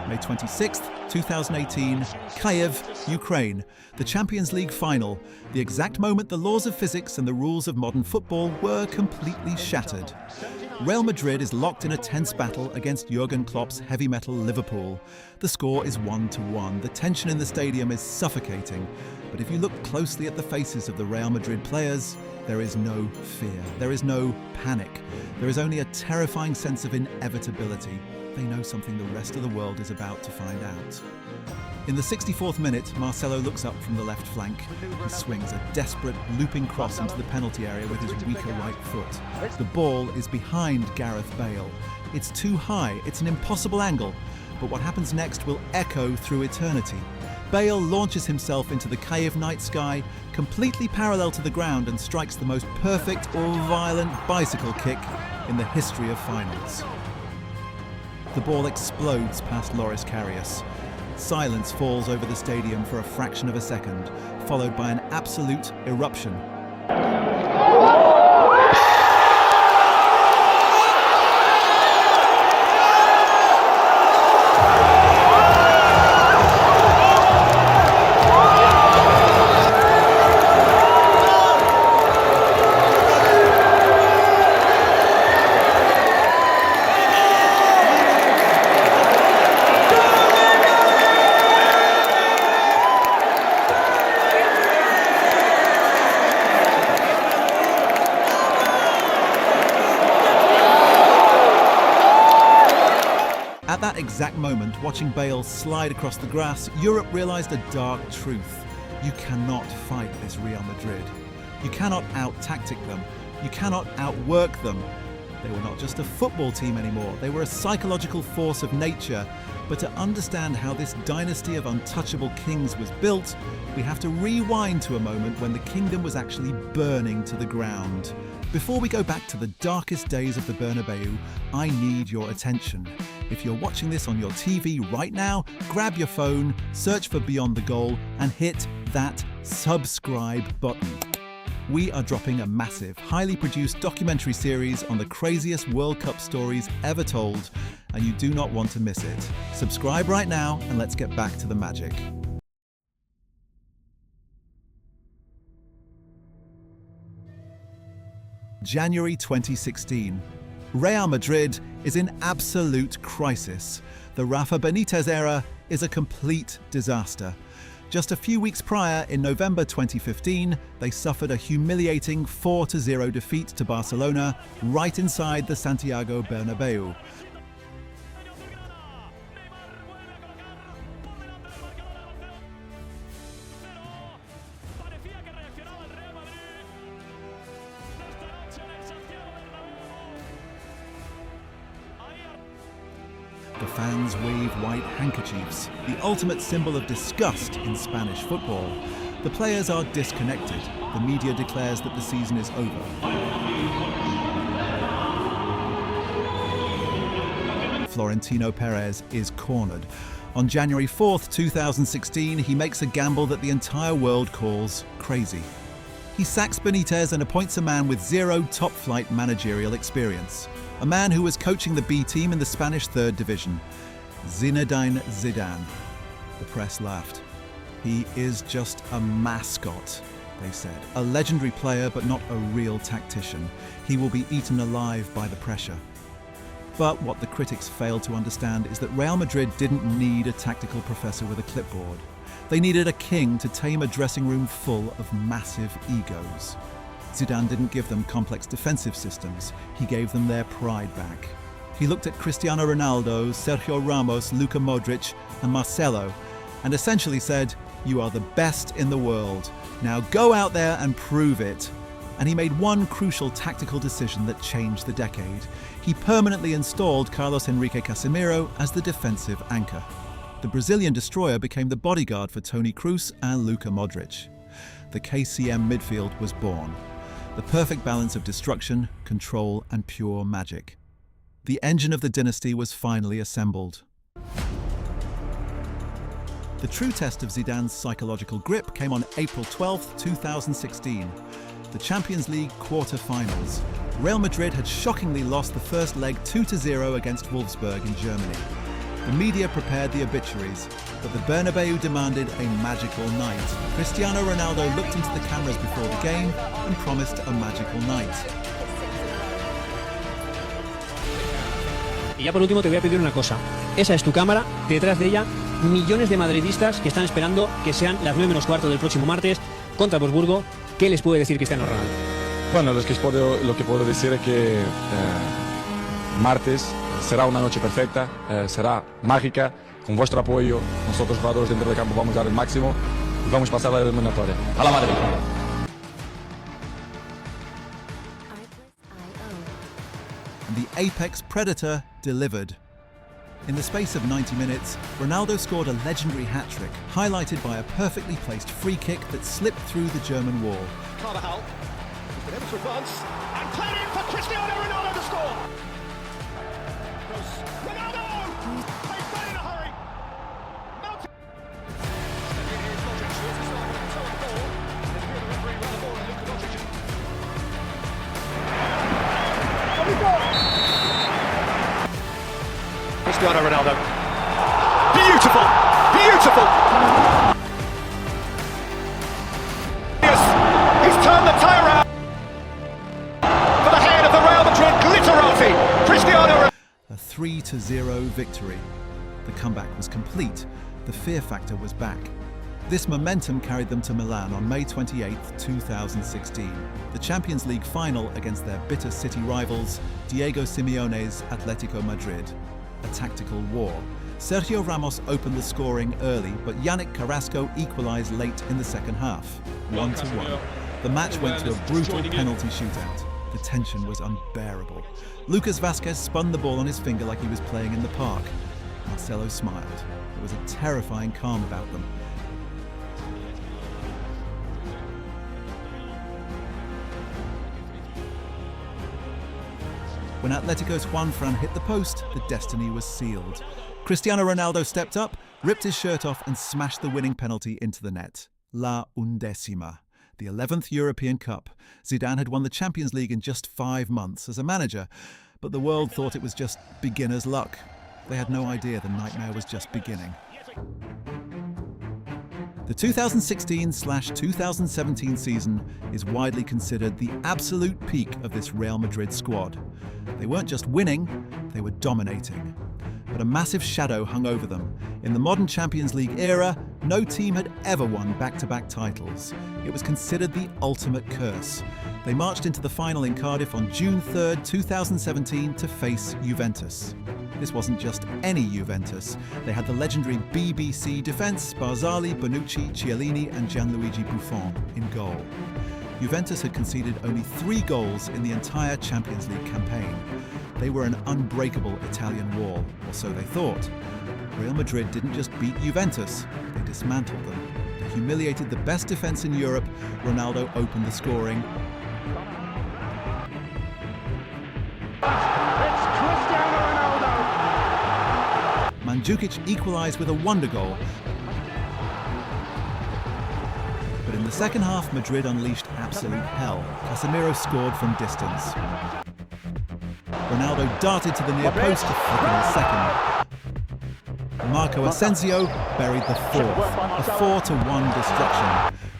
May 26th, 2018, Kyiv, Ukraine, the Champions League final, the exact moment the laws of physics and the rules of modern football were completely shattered. Real Madrid is locked in a tense battle against Jurgen Klopp's heavy metal Liverpool. The score is 1-1. The tension in the stadium is suffocating. But if you look closely at the faces of the Real Madrid players, there is no fear. There is no panic. There is only a terrifying sense of inevitability. They know something the rest of the world is about to find out. In the 64th minute, Marcelo looks up from the left flank. He swings a desperate, looping cross into the penalty area with his weaker right foot. The ball is behind Gareth Bale. It's too high, it's an impossible angle, but what happens next will echo through eternity. Bale launches himself into the Kyiv night sky, completely parallel to the ground, and strikes the most perfect or violent bicycle kick in the history of finals. The ball explodes past Loris Karius. Silence falls over the stadium for a fraction of a second, followed by an absolute eruption. At that exact moment, watching Bale slide across the grass, Europe realised a dark truth. You cannot fight this Real Madrid. You cannot out-tactic them. You cannot outwork them. They were not just a football team anymore. They were a psychological force of nature. But to understand how this dynasty of untouchable kings was built, we have to rewind to a moment when the kingdom was actually burning to the ground. Before we go back to the darkest days of the Bernabeu, I need your attention. If you're watching this on your TV right now, grab your phone, search for Beyond the Goal, and hit that subscribe button. We are dropping a massive, highly produced documentary series on the craziest World Cup stories ever told, and you do not want to miss it. Subscribe right now, and let's get back to the magic. January 2016. Real Madrid is in absolute crisis. The Rafa Benitez era is a complete disaster. Just a few weeks prior, in November 2015, they suffered a humiliating 4-0 defeat to Barcelona right inside the Santiago Bernabeu. The fans wave white handkerchiefs, the ultimate symbol of disgust in Spanish football. The players are disconnected. The media declares that the season is over. Florentino Perez is cornered. On January 4th, 2016, he makes a gamble that the entire world calls crazy. He sacks Benitez and appoints a man with zero top-flight managerial experience. A man who was coaching the B team in the Spanish 3rd Division, Zinedine Zidane. The press laughed. He is just a mascot, they said. A legendary player, but not a real tactician. He will be eaten alive by the pressure. But what the critics failed to understand is that Real Madrid didn't need a tactical professor with a clipboard. They needed a king to tame a dressing room full of massive egos. Zidane didn't give them complex defensive systems, he gave them their pride back. He looked at Cristiano Ronaldo, Sergio Ramos, Luka Modrić, and Marcelo, and essentially said, "You are the best in the world. Now go out there and prove it." And he made one crucial tactical decision that changed the decade. He permanently installed Carlos Enrique Casemiro as the defensive anchor. The Brazilian destroyer became the bodyguard for Toni Kroos and Luka Modrić. The KCM midfield was born. The perfect balance of destruction, control, and pure magic. The engine of the dynasty was finally assembled. The true test of Zidane's psychological grip came on April 12, 2016. The Champions League quarter-finals. Real Madrid had shockingly lost the first leg 2-0 against Wolfsburg in Germany. The media prepared the obituaries, but the Bernabeu demanded a magical night. Cristiano Ronaldo looked into the cameras before the game and promised a magical night. Y ya por último te voy a pedir una cosa. Esa es tu cámara, detrás de ella millones de madridistas que están esperando que sean las 9 menos cuarto del próximo martes contra Wolfsburgo. ¿Qué les puede decir Cristiano Ronaldo? Bueno, lo que puedo decir es que martes será una noche perfecta, será mágica, con vuestro apoyo. Nosotros jugadores dentro del campo vamos a dar el máximo y vamos a pasar la eliminatoria. ¡A la Madrid! The apex predator delivered. In the space of 90 minutes, Ronaldo scored a legendary hat-trick, highlighted by a perfectly placed free kick that slipped through the German wall. Cardiff, he's been able to advance, and played in for Cristiano Ronaldo to score! Ronaldo! They play in a hurry! Melted! Here's Modrić, here's the side with a toe on the ball. There's the referee with the ball, and Luka Modrić. Cristiano Ronaldo. Beautiful! Beautiful! Yes! He's turned the tie around! For the head of the Real Madrid glitterati! Cristiano! A 3-0 victory. The comeback was complete. The fear factor was back. This momentum carried them to Milan on May 28, 2016. The Champions League final against their bitter city rivals, Diego Simeone's Atletico Madrid. A tactical war. Sergio Ramos opened the scoring early, but Yannick Carrasco equalised late in the second half, 1-1. The match went to a brutal penalty shootout. The tension was unbearable. Lucas Vázquez spun the ball on his finger like he was playing in the park. Marcelo smiled. There was a terrifying calm about them. When Atletico's Juanfran hit the post, the destiny was sealed. Cristiano Ronaldo stepped up, ripped his shirt off and smashed the winning penalty into the net. La Undécima, the 11th European Cup. Zidane had won the Champions League in just 5 months as a manager, but the world thought it was just beginner's luck. They had no idea the nightmare was just beginning. The 2016/2017 season is widely considered the absolute peak of this Real Madrid squad. They weren't just winning, they were dominating. But a massive shadow hung over them. In the modern Champions League era, no team had ever won back-to-back titles. It was considered the ultimate curse. They marched into the final in Cardiff on June 3, 2017 to face Juventus. This wasn't just any Juventus. They had the legendary BBC defence, Barzali, Bonucci, Chiellini and Gianluigi Buffon in goal. Juventus had conceded only 3 goals in the entire Champions League campaign. They were an unbreakable Italian wall, or so they thought. Real Madrid didn't just beat Juventus, they dismantled them. They humiliated the best defence in Europe. Ronaldo opened the scoring. It's Cristiano Ronaldo! Mandzukic equalised with a wonder goal. But in the second half, Madrid unleashed absolute hell. Casemiro scored from distance. Ronaldo darted to the near post to flick in his second. Marco Asensio buried the fourth, a 4-1 destruction.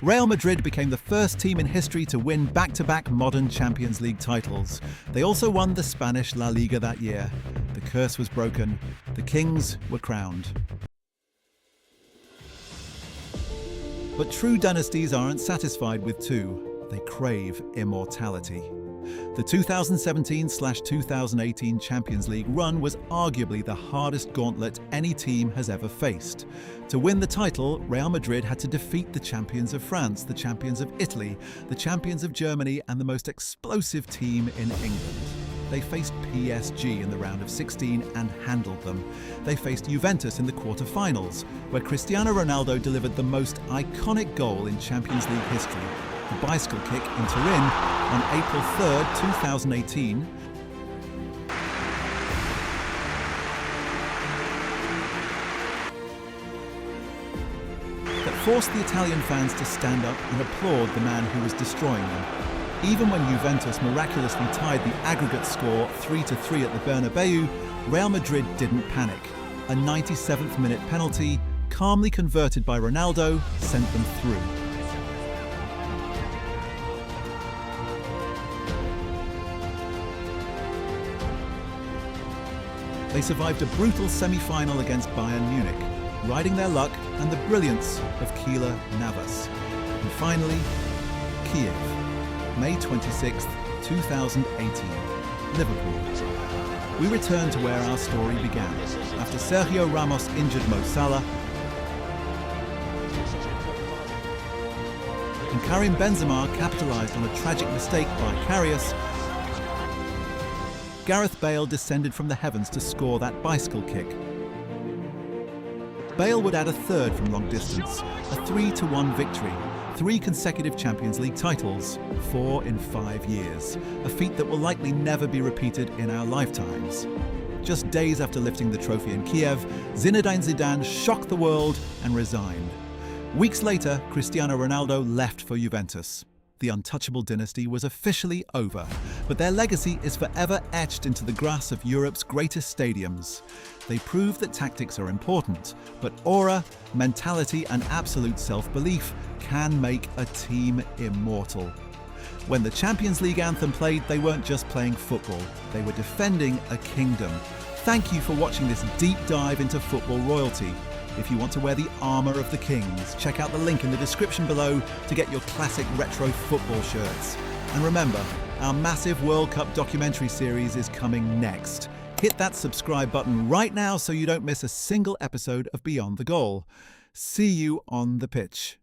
Real Madrid became the first team in history to win back-to-back modern Champions League titles. They also won the Spanish La Liga that year. The curse was broken. The Kings were crowned. But true dynasties aren't satisfied with 2. They crave immortality. The 2017/2018 Champions League run was arguably the hardest gauntlet any team has ever faced. To win the title, Real Madrid had to defeat the champions of France, the champions of Italy, the champions of Germany, and the most explosive team in England. They faced PSG in the round of 16 and handled them. They faced Juventus in the quarter-finals, where Cristiano Ronaldo delivered the most iconic goal in Champions League history, the bicycle kick in Turin on April 3, 2018. That forced the Italian fans to stand up and applaud the man who was destroying them. Even when Juventus miraculously tied the aggregate score 3-3 at the Bernabeu, Real Madrid didn't panic. A 97th minute penalty, calmly converted by Ronaldo, sent them through. They survived a brutal semi-final against Bayern Munich, riding their luck and the brilliance of Keylor Navas. And finally, Kyiv, May 26, 2018, Liverpool. We return to where our story began. After Sergio Ramos injured Mo Salah and Karim Benzema capitalised on a tragic mistake by Karius, Gareth Bale descended from the heavens to score that bicycle kick. Bale would add a third from long distance, a 3-1 victory, 3 consecutive Champions League titles, 4 in 5 years, a feat that will likely never be repeated in our lifetimes. Just days after lifting the trophy in Kyiv, Zinedine Zidane shocked the world and resigned. Weeks later, Cristiano Ronaldo left for Juventus. The Untouchable dynasty was officially over, but their legacy is forever etched into the grass of Europe's greatest stadiums. They prove that tactics are important, but aura, mentality and absolute self-belief can make a team immortal. When the Champions League anthem played, they weren't just playing football, they were defending a kingdom. Thank you for watching this deep dive into football royalty. If you want to wear the armour of the Kings, check out the link in the description below to get your classic retro football shirts. And remember, our massive World Cup documentary series is coming next. Hit that subscribe button right now so you don't miss a single episode of Beyond the Goal. See you on the pitch.